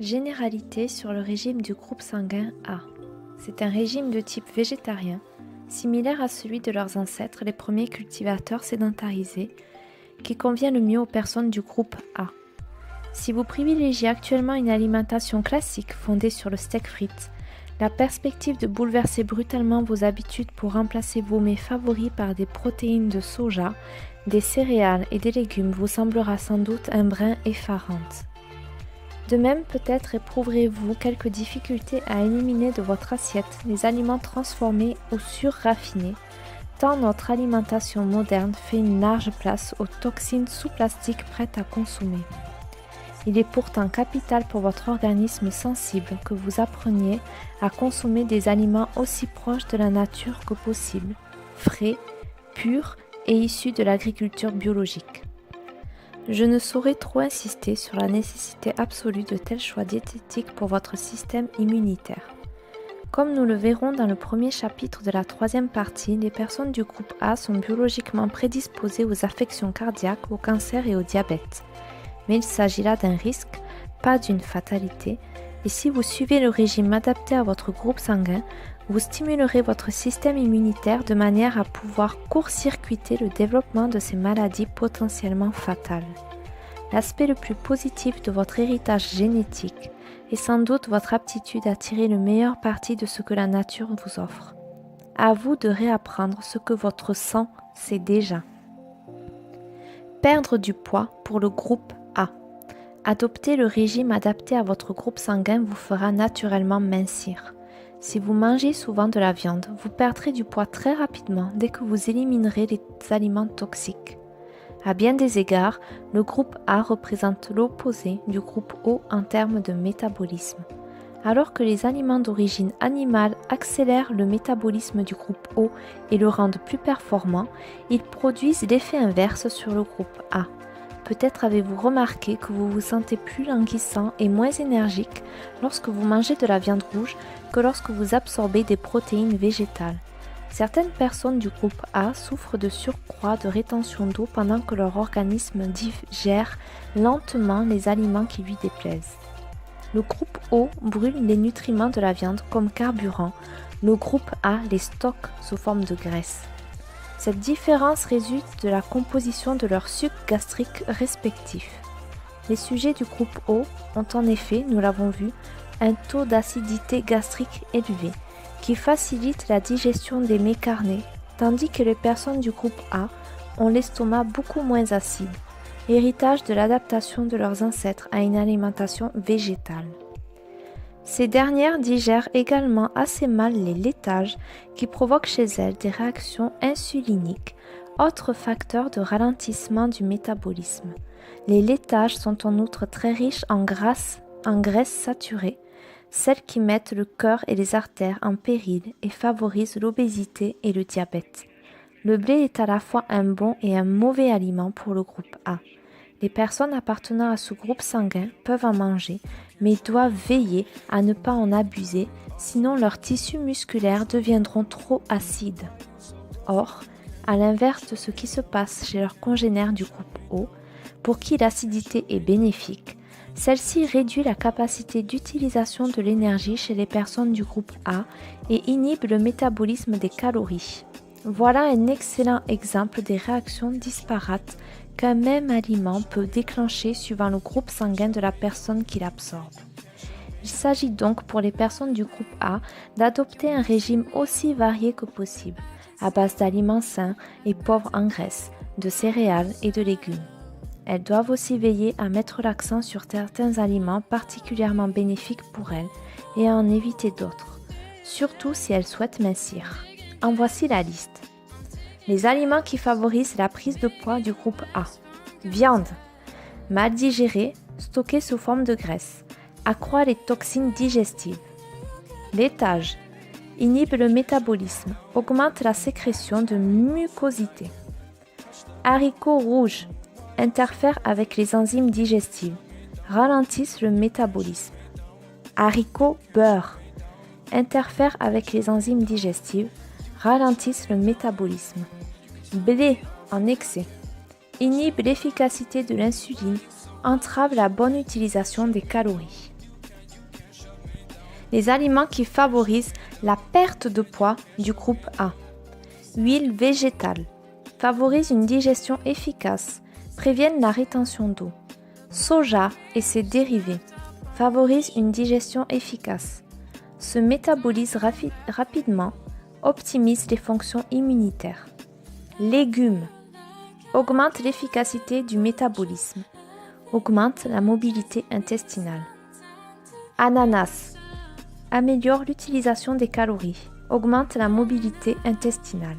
Généralité sur le régime du groupe sanguin A. C'est un régime de type végétarien, similaire à celui de leurs ancêtres, les premiers cultivateurs sédentarisés, qui convient le mieux aux personnes du groupe A. Si vous privilégiez actuellement une alimentation classique fondée sur le steak frites, la perspective de bouleverser brutalement vos habitudes pour remplacer vos mets favoris par des protéines de soja, des céréales et des légumes vous semblera sans doute un brin effarante. De même, peut-être éprouverez-vous quelques difficultés à éliminer de votre assiette les aliments transformés ou surraffinés, tant notre alimentation moderne fait une large place aux toxines sous plastique prêtes à consommer. Il est pourtant capital pour votre organisme sensible que vous appreniez à consommer des aliments aussi proches de la nature que possible, frais, purs et issus de l'agriculture biologique. Je ne saurais trop insister sur la nécessité absolue de tels choix diététiques pour votre système immunitaire. Comme nous le verrons dans le premier chapitre de la troisième partie, les personnes du groupe A sont biologiquement prédisposées aux affections cardiaques, au cancer et au diabète. Mais il s'agit là d'un risque, pas d'une fatalité, et si vous suivez le régime adapté à votre groupe sanguin, vous stimulerez votre système immunitaire de manière à pouvoir court-circuiter le développement de ces maladies potentiellement fatales. L'aspect le plus positif de votre héritage génétique est sans doute votre aptitude à tirer le meilleur parti de ce que la nature vous offre. À vous de réapprendre ce que votre sang sait déjà. Perdre du poids pour le groupe A. Adopter le régime adapté à votre groupe sanguin vous fera naturellement mincir. Si vous mangez souvent de la viande, vous perdrez du poids très rapidement dès que vous éliminerez les aliments toxiques. À bien des égards, le groupe A représente l'opposé du groupe O en termes de métabolisme. Alors que les aliments d'origine animale accélèrent le métabolisme du groupe O et le rendent plus performant, ils produisent l'effet inverse sur le groupe A. Peut-être avez-vous remarqué que vous vous sentez plus languissant et moins énergique lorsque vous mangez de la viande rouge que lorsque vous absorbez des protéines végétales. Certaines personnes du groupe A souffrent de surcroît de rétention d'eau pendant que leur organisme digère lentement les aliments qui lui déplaisent. Le groupe O brûle les nutriments de la viande comme carburant, le groupe A les stocke sous forme de graisse. Cette différence résulte de la composition de leurs sucs gastriques respectifs. Les sujets du groupe O ont en effet, nous l'avons vu, un taux d'acidité gastrique élevé qui facilite la digestion des mets carnés, tandis que les personnes du groupe A ont l'estomac beaucoup moins acide, héritage de l'adaptation de leurs ancêtres à une alimentation végétale. Ces dernières digèrent également assez mal les laitages qui provoquent chez elles des réactions insuliniques, autre facteur de ralentissement du métabolisme. Les laitages sont en outre très riches en graisses saturées, celles qui mettent le cœur et les artères en péril et favorisent l'obésité et le diabète. Le blé est à la fois un bon et un mauvais aliment pour le groupe A. Les personnes appartenant à ce groupe sanguin peuvent en manger, mais doivent veiller à ne pas en abuser, sinon leurs tissus musculaires deviendront trop acides. Or, à l'inverse de ce qui se passe chez leurs congénères du groupe O, pour qui l'acidité est bénéfique, celle-ci réduit la capacité d'utilisation de l'énergie chez les personnes du groupe A et inhibe le métabolisme des calories. Voilà un excellent exemple des réactions disparates qu'un même aliment peut déclencher suivant le groupe sanguin de la personne qui l'absorbe. Il s'agit donc pour les personnes du groupe A d'adopter un régime aussi varié que possible, à base d'aliments sains et pauvres en graisse, de céréales et de légumes. Elles doivent aussi veiller à mettre l'accent sur certains aliments particulièrement bénéfiques pour elles et à en éviter d'autres, surtout si elles souhaitent mincir. En voici la liste. Les aliments qui favorisent la prise de poids du groupe A. Viande. Mal digérée, stockée sous forme de graisse. Accroît les toxines digestives. Laitage. Inhibe le métabolisme. Augmente la sécrétion de mucosité. Haricots rouges. Interfèrent avec les enzymes digestives. Ralentissent le métabolisme. Haricots beurre. Interfèrent avec les enzymes digestives. Ralentissent le métabolisme. Blé en excès. Inhibe l'efficacité de l'insuline, entrave la bonne utilisation des calories. Les aliments qui favorisent la perte de poids du groupe A. Huile végétale. Favorise une digestion efficace. Préviennent la rétention d'eau. Soja et ses dérivés. Favorisent une digestion efficace. Se métabolise rapidement. Optimise les fonctions immunitaires. Légumes. Augmente l'efficacité du métabolisme. Augmente la mobilité intestinale. Ananas. Améliore l'utilisation des calories. Augmente la mobilité intestinale.